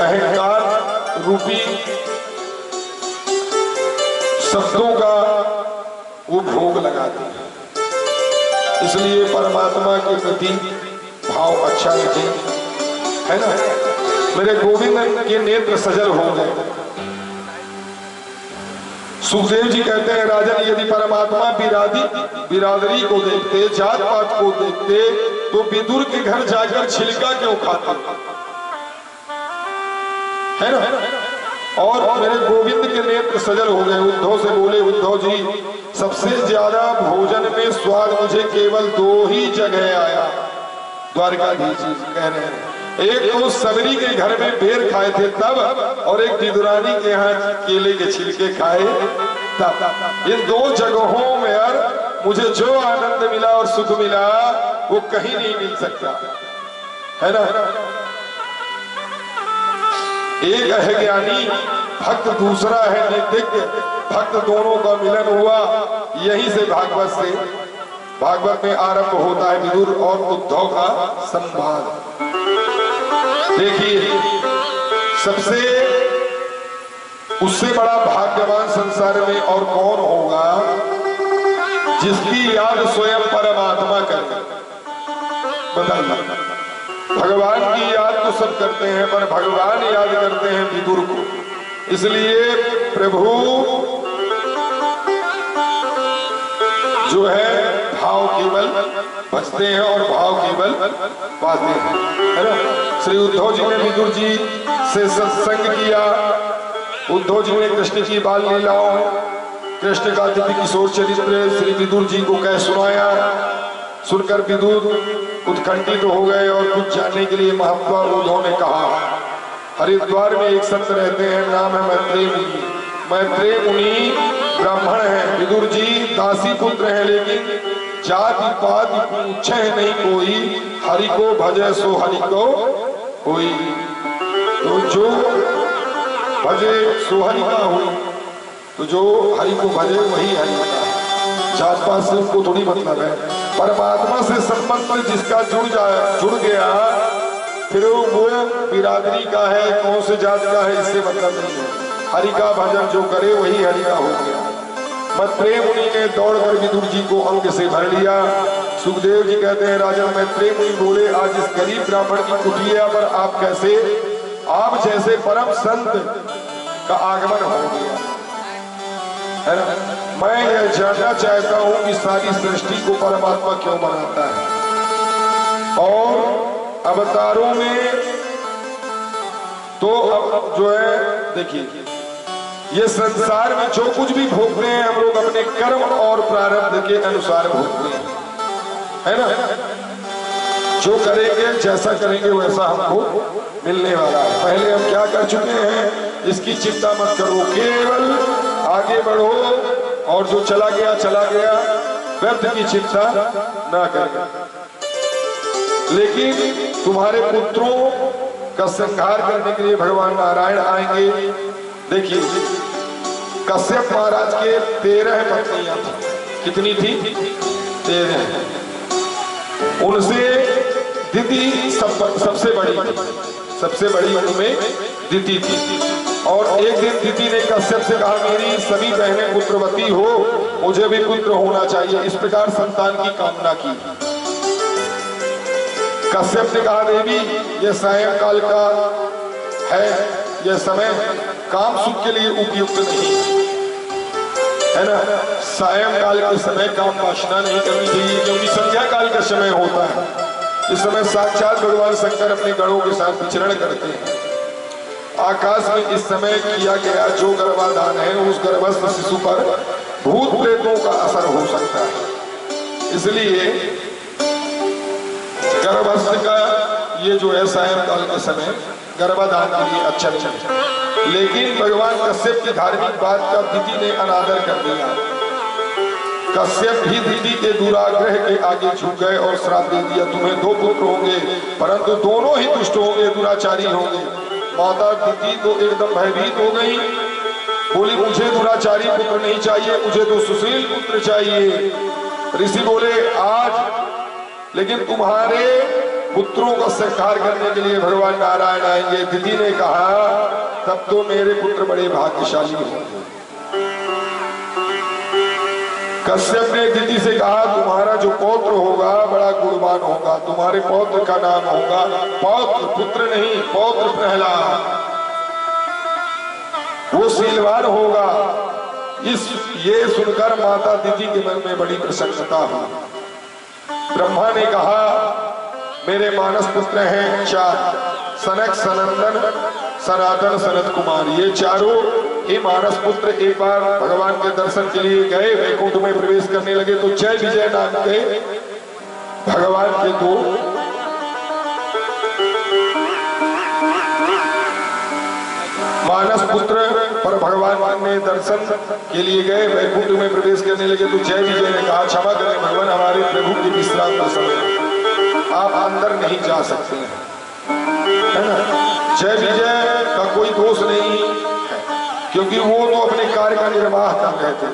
अहंकार रूपी शब्दों का वो भोग लगाते हैं। इसलिए परमात्मा के प्रति भाव अच्छा रखे, है ना? मेरे गोविंद के नेत्र सजल हो गए। सुखदेव जी कहते हैं राजन, यदि परमात्मा बिरादरी को देखते, जात पात को देखते, तो विदुर के घर जाकर छिलका क्यों खाते, है ना? और मेरे गोविंद के नेत्र सजल हो गए। उद्धव से बोले, उद्धव जी सबसे ज्यादा भोजन में स्वाद मुझे केवल 2 ही जगह आया। द्वारकाधीश जी कह रहे हैं, एक तो सबरी के घर में बेर खाए थे तब, और एक विदुरानी के यहाँ केले के छिलके खाए तब। इन 2 जगहों में यार मुझे जो आनंद मिला और सुख मिला वो कहीं नहीं मिल सकता, है ना? एक है ज्ञानी भक्त, दूसरा है नित्य भक्त, दोनों का मिलन हुआ यहीं से भागवत से। भागवत में आरंभ होता है विदुर और उद्धव का संवाद। देखिए, सबसे उससे बड़ा भाग्यवान संसार में और कौन होगा जिसकी याद स्वयं परमात्मा करे? बताइए। भगवान की याद तो सब करते हैं, पर भगवान याद करते हैं विदुर को। इसलिए प्रभु जो है भाव केवल बचते हैं और भाव केवल पाते हैं, है ना? श्री उद्धव जी ने विदुर जी से सत्संग किया। उद्धव जी ने कृष्ण की बाल लीलाओं, कृष्ण का दिव्य किशोर चरित्र श्री विदुर जी को कह सुनाया। सुनकर विदुर उत्कंठित हो गए और कुछ जानने के लिए महात्मा उद्धव ने कहा। हरिद्वार में एक संत रहते हैं, नाम है मैत्रेय मुनि। मैत्रेय मुनि ब्राह्मण है, विदुर जी दासी पुत्र है, लेकिन जाति पाति पूछे नहीं कोई, हरि को भजे सो हरि को कोई। तो जो भजे सो हरि का हुई, तो जो हरि को भजे वही हरि का। जात पात से उनको थोड़ी मतलब है। परमात्मा से संबंध जिसका जुड़ गया, फिर वो बिरादरी का है, कौन से जात का है, इससे मतलब नहीं है। हरि का भजन जो करे वही हरि का हो गया। मैत्रेय मुनि ने दौड़कर विदुर जी को अंग से भर लिया, सुखदेव जी कहते हैं राजा मैत्रेय मुनि बोले, आज इस गरीब ब्राह्मण की कुटिया पर आप कैसे, आप जैसे परम संत का आगमन हो गया है ना। मैं यह जानना चाहता हूं कि सारी सृष्टि को परमात्मा क्यों बनाता है, और अवतारों में तो अब जो है देखिए, ये संसार में जो कुछ भी भोगते हैं हम लोग अपने कर्म और प्रारब्ध के अनुसार भोगते हैं, है ना। जो करेंगे जैसा करेंगे वैसा हमको मिलने वाला है। पहले हम क्या कर चुके हैं इसकी चिंता मत करो, केवल आगे बढ़ो, और जो चला गया व्यर्थ की चिंता ना करें। लेकिन तुम्हारे पुत्रों का संहार करने के लिए भगवान नारायण आएंगे। देखिए, कश्यप महाराज के 13 पत्नियां थी। कितनी थी? 13। उनसे दिति सबसे बड़ी उनमें दिति थी। और एक दिन दिति ने कश्यप से कहा, मेरी सभी बहनें पुत्रवती हो, मुझे भी पुत्र होना चाहिए। इस प्रकार संतान की कामना की। कश्यप ने कहा, देवी यह सायंकाल का है, यह समय काम सुख के लिए उपयुक्त नहीं है ना। सायंकाल के समय काम वासना नहीं करनी चाहिए, क्योंकि संध्या काल का समय होता है। इस समय साक्षात भगवान शंकर अपने गणों के साथ विचरण करते हैं। आकाश में इस समय किया गया जो गर्भाधान है, उस गर्भस्थ शिशु पर भूत प्रेतों का असर हो सकता है। इसलिए गर्भस्थ का ये जो है सायंकाल के समय गर्भाधान के लिए अच्छा नहीं। लेकिन भगवान कश्यप की धार्मिक बात का दिति ने अनादर कर दिया। कश्यप भी दिति के दुराग्रह के आगे झुक गए और श्राप दे दिया, तुम्हें 2 पुत्र होंगे, परंतु दोनों ही दुष्ट होंगे, दुराचारी होंगे। माता दिति तो एकदम भयभीत हो गई, बोली, मुझे दुराचारी पुत्र नहीं चाहिए, मुझे तो सुशील पुत्र चाहिए। ऋषि बोले, आज लेकिन तुम्हारे पुत्रों का संहार करने के लिए भगवान नारायण आएंगे। दिति ने कहा, तब तो मेरे पुत्र बड़े भाग्यशाली होंगे। कश्यप ने दिति से कहा, तुम्हारा जो पौत्र होगा बड़ा गुणवान होगा, तुम्हारे पौत्र का नाम होगा पौत्र, पुत्र नहीं, पौत्र प्रहलाद, वो शीलवान होगा। ये सुनकर माता दिति के मन में बड़ी प्रसन्नता हुई। ब्रह्मा ने कहा, मेरे मानस पुत्र हैं 4, सनक, सनंदन, सनातन, सनत कुमार। ये चारों ही मानस पुत्र एक बार भगवान के दर्शन के लिए गए, वैकुंठ में प्रवेश करने लगे तो जय विजय नाम के भगवान के 2 मानस पुत्र पर भगवान ने दर्शन के लिए गए, वैकुंठ में प्रवेश करने लगे तो जय विजय ने कहा, क्षमा करें भगवान, हमारे प्रभु की विश्राम का समय, आप अंदर नहीं जा सकते है ना। जय विजय का कोई दोष नहीं है, क्योंकि वो तो अपने कार्य का निर्वाह कर रहे थे।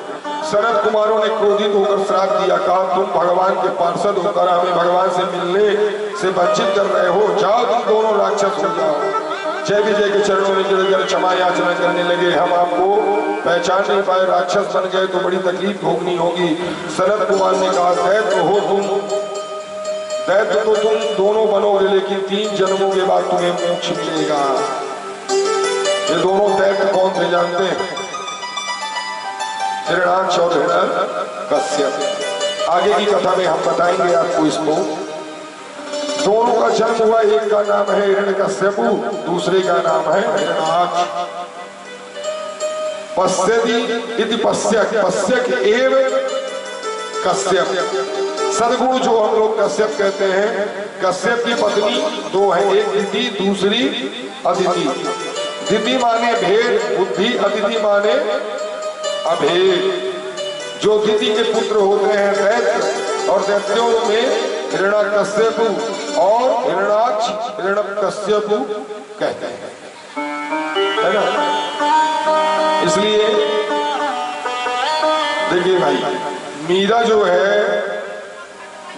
सनत कुमारों ने क्रोधित होकर श्राप दिया, कहा, तुम भगवान के पार्षद होकर हमें भगवान से मिलने से वंचित कर रहे हो, जाओ तुम दोनों राक्षस हो जाओ। जय विजय के चरणों में गिरकर क्षमा याचना करने लगे, हम आपको पहचान नहीं पाए, राक्षस बन गए तो बड़ी तकलीफ भोगनी होगी। सनत कुमार ने कहा, दैत्य हो तुम, दैत्य तो तुम दोनों बनोगे, लेकिन 3 जन्मों के बाद तुम्हें मोक्ष मिलेगा। ये दोनों दैत्य कौन थे जानते हैं? हिरण्याक्ष और हिरण्यकश्यप। आगे की कथा में हम बताएंगे आपको इसको। दोनों का जन्म हुआ, एक का नाम है हिरण्यकश्यप, दूसरे का नाम है हिरण्याक्ष। पश्यति इति पश्यक, पश्यक एव कश्यप। सदगुरु जो हम लोग कश्यप कहते हैं, कश्यप की पत्नी 2 है, एक दिति, दूसरी अदिति। दिति माने भेद बुद्धि, अदिति माने अभेद। जो दिति के पुत्र होते हैं दैत्य, और दैत्यों में हिरण्यकश्यप और हिरण्याक्ष हिरण्यकश्यप कहते हैं, है ना। इसलिए देखिए भाई, मीरा जो है,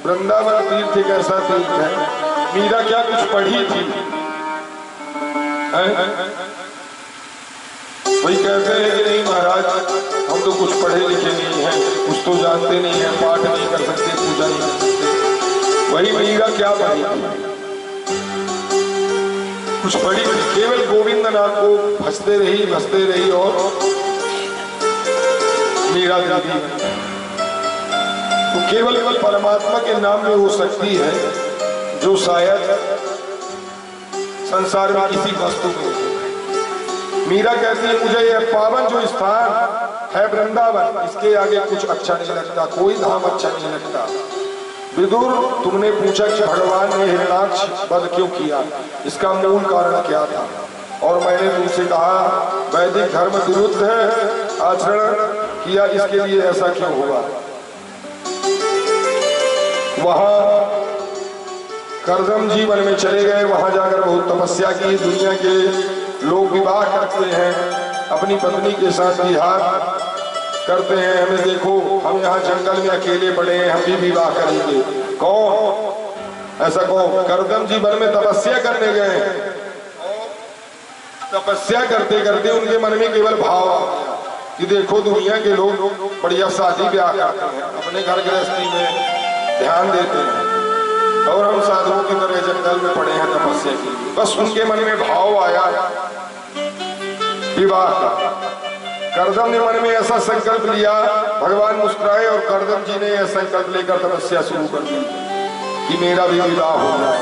वृंदावन तीर्थ एक ऐसा तीर्थ है, मीरा क्या कुछ पढ़ी थी? वही कहते हैं कि नहीं महाराज, हम तो कुछ पढ़े लिखे नहीं हैं, कुछ तो जानते नहीं है, पाठ नहीं कर सकते, पूजा नहीं कर सकते। वही मीरा क्या पढ़ी, कुछ पढ़ी, केवल गोविंद नाम को भजते रही और मीरा देवी तो केवल परमात्मा के नाम में हो सकती है जो शायद संसार में किसी वस्तु में। मीरा कहती है मुझे यह पावन जो स्थान है वृंदावन, इसके आगे कुछ अच्छा नहीं लगता, कोई धाम अच्छा नहीं लगता। विदुर, तुमने पूछा कि भगवान ने हिरण्याक्ष वध क्यों किया, इसका मूल कारण क्या था? और मैंने तुमसे कहा वैदिक धर्म विरुद्ध है आचरण किया, इसके लिए ऐसा क्यों हुआ? वहां कर्दम जी वन में चले गए, वहां जाकर बहुत तपस्या की। दुनिया के लोग विवाह करते हैं, अपनी पत्नी के साथ विहार करते हैं। हमें देखो, हम यहाँ जंगल में अकेले पड़े हैं, हम भी विवाह करेंगे। कौन ऐसा कौन? कर्दम जी वन में तपस्या करने गए हैं। तपस्या करते करते उनके मन में केवल भाव आ गया कि देखो दुनिया के लोग बढ़िया शादी ब्याह करते हैं, अपने घर गृहस्थी में ध्यान देते हैं, और हम साधुओं की तरह जंगल में पड़े हैं तपस्या के लिए। बस उनके मन में भाव आया विवाह का। कर्दम ने मन में ऐसा संकल्प लिया, भगवान मुस्कुराए और कर्दम जी ने यह संकल्प लेकर तपस्या शुरू कर दी कि मेरा भी विवाह हो जाए।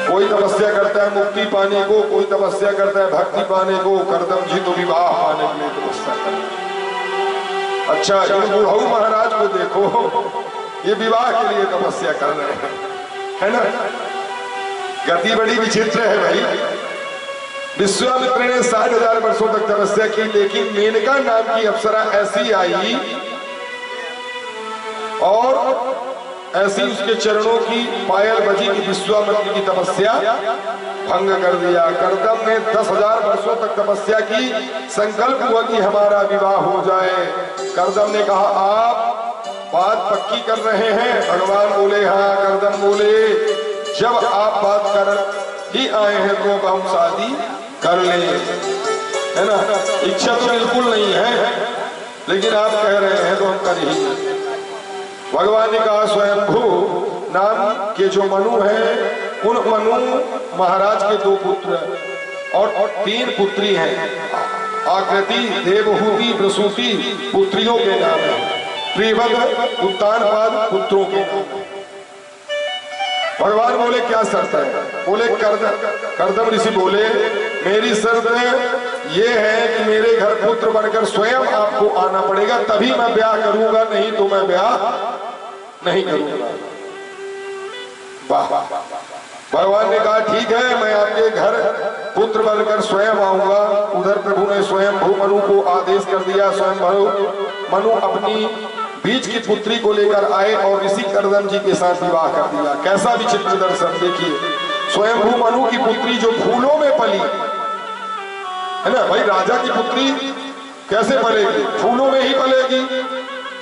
कोई तपस्या करता है मुक्ति पाने को, कोई तपस्या करता है भक्ति पाने को, कर्दम जी तो विवाह पाने के लिए तपस्या करते हैं। अच्छा, इन बुढ़ऊ महाराज को देखो, ये विवाह के लिए तपस्या कर रहे हैं, है ना? गति बड़ी विचित्र है भाई। विश्वामित्र ने 60,000 वर्षों तक तपस्या की, लेकिन मेनका नाम की अप्सरा ऐसी आई और ऐसी उसके चरणों की पायल बजी कि विश्वामित्र की तपस्या भंग कर दिया। कर्दम ने 10,000 वर्षों तक तपस्या की, संकल्प हुआ कि हमारा विवाह हो जाए। कर्दम ने कहा आप बात पक्की कर रहे हैं? भगवान बोले हाँ। कर्दम बोले जब आप बात कर ही आए हैं तो हम शादी कर लें, है ना? इच्छा तो बिल्कुल नहीं है, लेकिन आप कह रहे हैं तो हम कर ही। भगवान ने कहा स्वयंभू नाम के जो मनु हैं, उन मनु महाराज के 2 पुत्र और 3 पुत्री हैं। आकृति, देवहूति, प्रसूति पुत्रियों के नाम है, प्रियव्रत, उत्तानपाद पुत्रों के नाम। भगवान बोले क्या शर्त है? बोले कर्दम ऋषि बोले मेरी शर्त ये है कि मेरे घर पुत्र बनकर स्वयं आपको आना पड़ेगा, तभी मैं ब्याह करूंगा, नहीं तो मैं ब्याह नहीं करूंगा। वाह! भगवान ने कहा ठीक है, मैं आपके घर पुत्र बनकर स्वयं आऊंगा। उधर प्रभु ने स्वयं मनु को आदेश कर दिया। स्वयं मनु अपनी बीच की पुत्री को लेकर आए और ऋषि कर्दम जी के साथ विवाह कर दिया। कैसा विचित्र दर्शन देखिए। स्वयं मनु की पुत्री जो फूलों में पली, है ना भाई, राजा की पुत्री कैसे पलेगी? फूलों में ही पलेगी,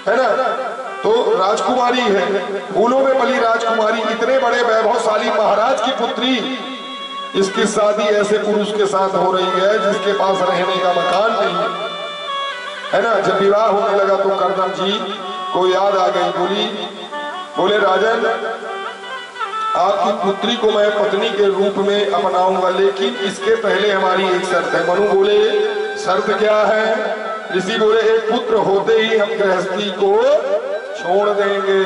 है ना? तो राजकुमारी है, फूलों में पली राजकुमारी, इतने बड़े वैभवशाली महाराज की पुत्री, इसकी शादी ऐसे पुरुष के साथ हो रही है जिसके पास रहने का मकान नहीं है ना? जब विवाह होने लगा तो कर्दम जी को याद आ गई। बोले राजन, आपकी पुत्री को मैं पत्नी के रूप में अपनाऊंगा, लेकिन इसके पहले हमारी एक शर्त है। मनु बोले शर्त क्या है? ऋषि बोले एक पुत्र होते ही हम गृहस्थी को छोड़ देंगे।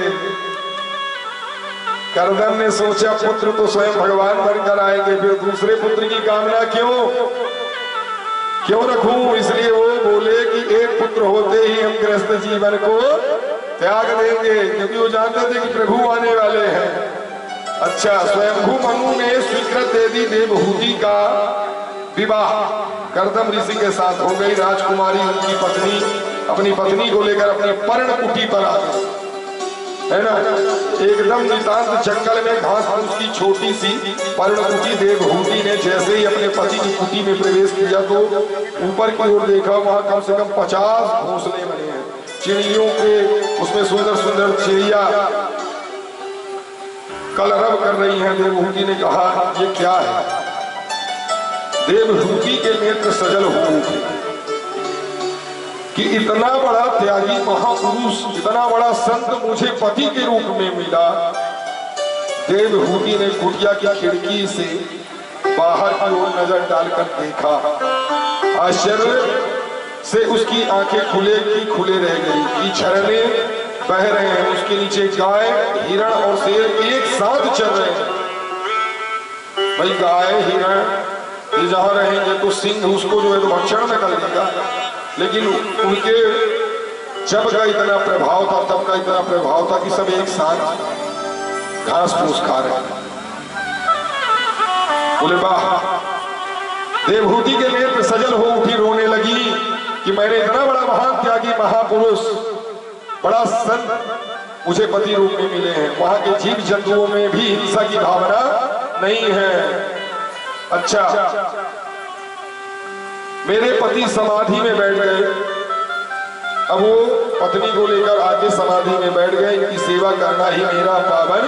कर्दम ने सोचा पुत्र तो स्वयं भगवान बनकर आएंगे, फिर दूसरे पुत्र की कामना क्यों रखूं? इसलिए वो बोले कि एक पुत्र होते ही हम गृहस्थ जीवन को त्याग देंगे, क्योंकि वो जानते थे कि प्रभु आने वाले हैं। अच्छा, स्वयंभू मनु ने स्वीकृत दे दी। देवहूति का विवाह कर्दम ऋषि के साथ हो गई। राजकुमारी उनकी पत्नी अपनी पत्नी को लेकर अपनी पर्ण कुटी पर आ गई, है ना? एकदम नितांत जंगल में घास फूस की छोटी सी पर्ण कुटी। देवहूति ने जैसे ही अपने पति की कुटी में प्रवेश किया तो ऊपर की ओर देखा, वहां कम से कम 50 घोंसले बने हैं चिड़ियों के। उसमें सुंदर सुंदर चिड़िया कलरव कर रही हैं। देवहूति ने कहा ये क्या है? देवहूति के नेत्र सजल हुए कि इतना बड़ा त्यागी महापुरुष, इतना बड़ा संत मुझे पति के रूप में मिला, देवहूति ने कुटिया की खिड़की से बाहर की ओर नजर डालकर देखा। आश्चर्य से उसकी आंखें खुले की खुले रह गई कि झरने बह रहे हैं, उसके नीचे गाय, हिरण और शेर एक साथ चल रहे हैं। भाई गाय हिरण ये जहां रहेंगे तो सिंह उसको जो है तो भक्षण में कर देगा, लेकिन उनके जब का इतना प्रभाव था, तब का इतना प्रभाव था कि सब एक साथ घास फूस खा रहे हैं। बोले वाह। देवहूति के नेत्र सजल हो उठी, रोने लगी कि मैंने इतना बड़ा महान त्यागी महापुरुष, बड़ा संत मुझे पति रूप में मिले हैं। वहां के जीव जंतुओं में भी हिंसा की भावना नहीं है। अच्छा, मेरे पति समाधि में बैठ गए। अब वो पत्नी को लेकर आके समाधि में बैठ गए। इनकी सेवा करना ही मेरा पावन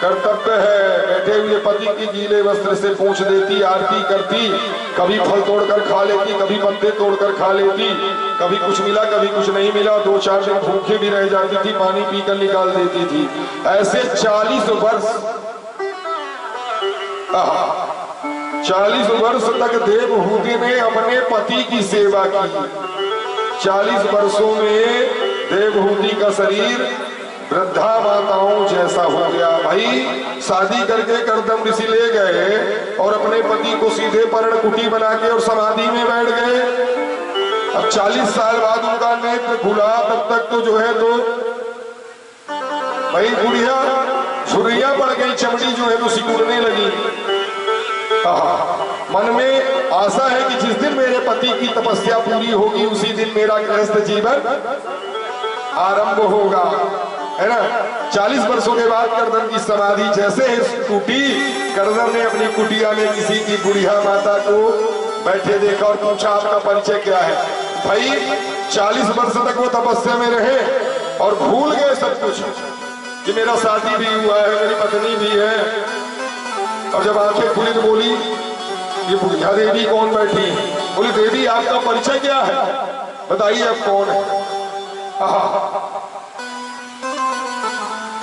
कर्तव्य है। बैठे हुए पति की गीले वस्त्र से पोंछ देती, आरती करती, कभी फल तोड़कर खा लेती, कभी पत्ते तोड़कर खा लेती, कभी कुछ मिला कभी कुछ नहीं मिला, 2-4 दिन भूखे भी रह जाती थी, पानी पीकर निकाल देती थी। ऐसे 40 वर्ष 40 वर्ष तक देवहूति ने अपने पति की सेवा की। 40 वर्षों में देवहूति का शरीर वृद्धा माताओं जैसा हो गया। भाई शादी करके कर्दम ऋषि ले गए और अपने पति को सीधे पर्ण कुटी बना के और समाधि में बैठ गए। अब 40 साल बाद उनका नेत्र खुला, तब तक तो जो है तो भाई बुढ़िया झुर्रियां पड़ गई, चमड़ी जो है तो सिकुड़ने लगी। मन में आशा है कि जिस दिन मेरे पति की तपस्या पूरी होगी उसी दिन मेरा गृहस्थ जीवन आरंभ होगा, है ना। 40 वर्षों के बाद करदम की समाधि जैसे टूटी, करदम ने अपनी कुटिया में किसी की बुढ़िया माता को बैठे देखा और पूछा आपका परिचय क्या है। भाई 40 वर्ष तक वो तपस्या में रहे और भूल गए सब कुछ कि मेरा शादी भी हुआ है, मेरी पत्नी भी है। और जब आंखें खुली तो बोली ये बुढ़िया देवी कौन बैठी? बोली देवी आपका परिचय क्या है, बताइए आप कौन है।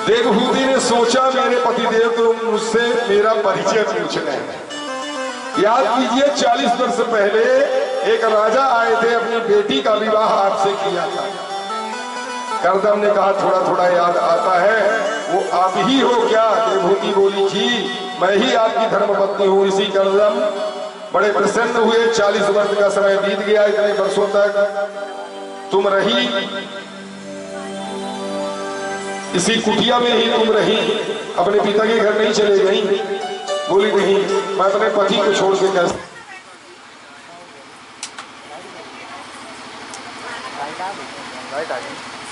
देवहूति ने सोचा मेरे पतिदेव तो मुझसे मेरा परिचय पूछ रहे हैं। याद कीजिए 40 वर्ष पहले एक राजा आए थे, अपनी बेटी का विवाह आपसे किया था। करदम ने कहा थोड़ा थोड़ा याद आता है, वो आप ही हो क्या? देवहूति बोली जी मैं ही आपकी धर्मपत्नी हूँ। इसी करदम बड़े प्रसन्न हुए। 40 वर्ष का समय बीत गया, इतने वर्षों तक तुम रही, इसी कुटिया में ही तुम रही, अपने पिता के घर नहीं चले गई? बोली नहीं, मैं अपने पति को छोड़ के कैसे। राइट आ गई।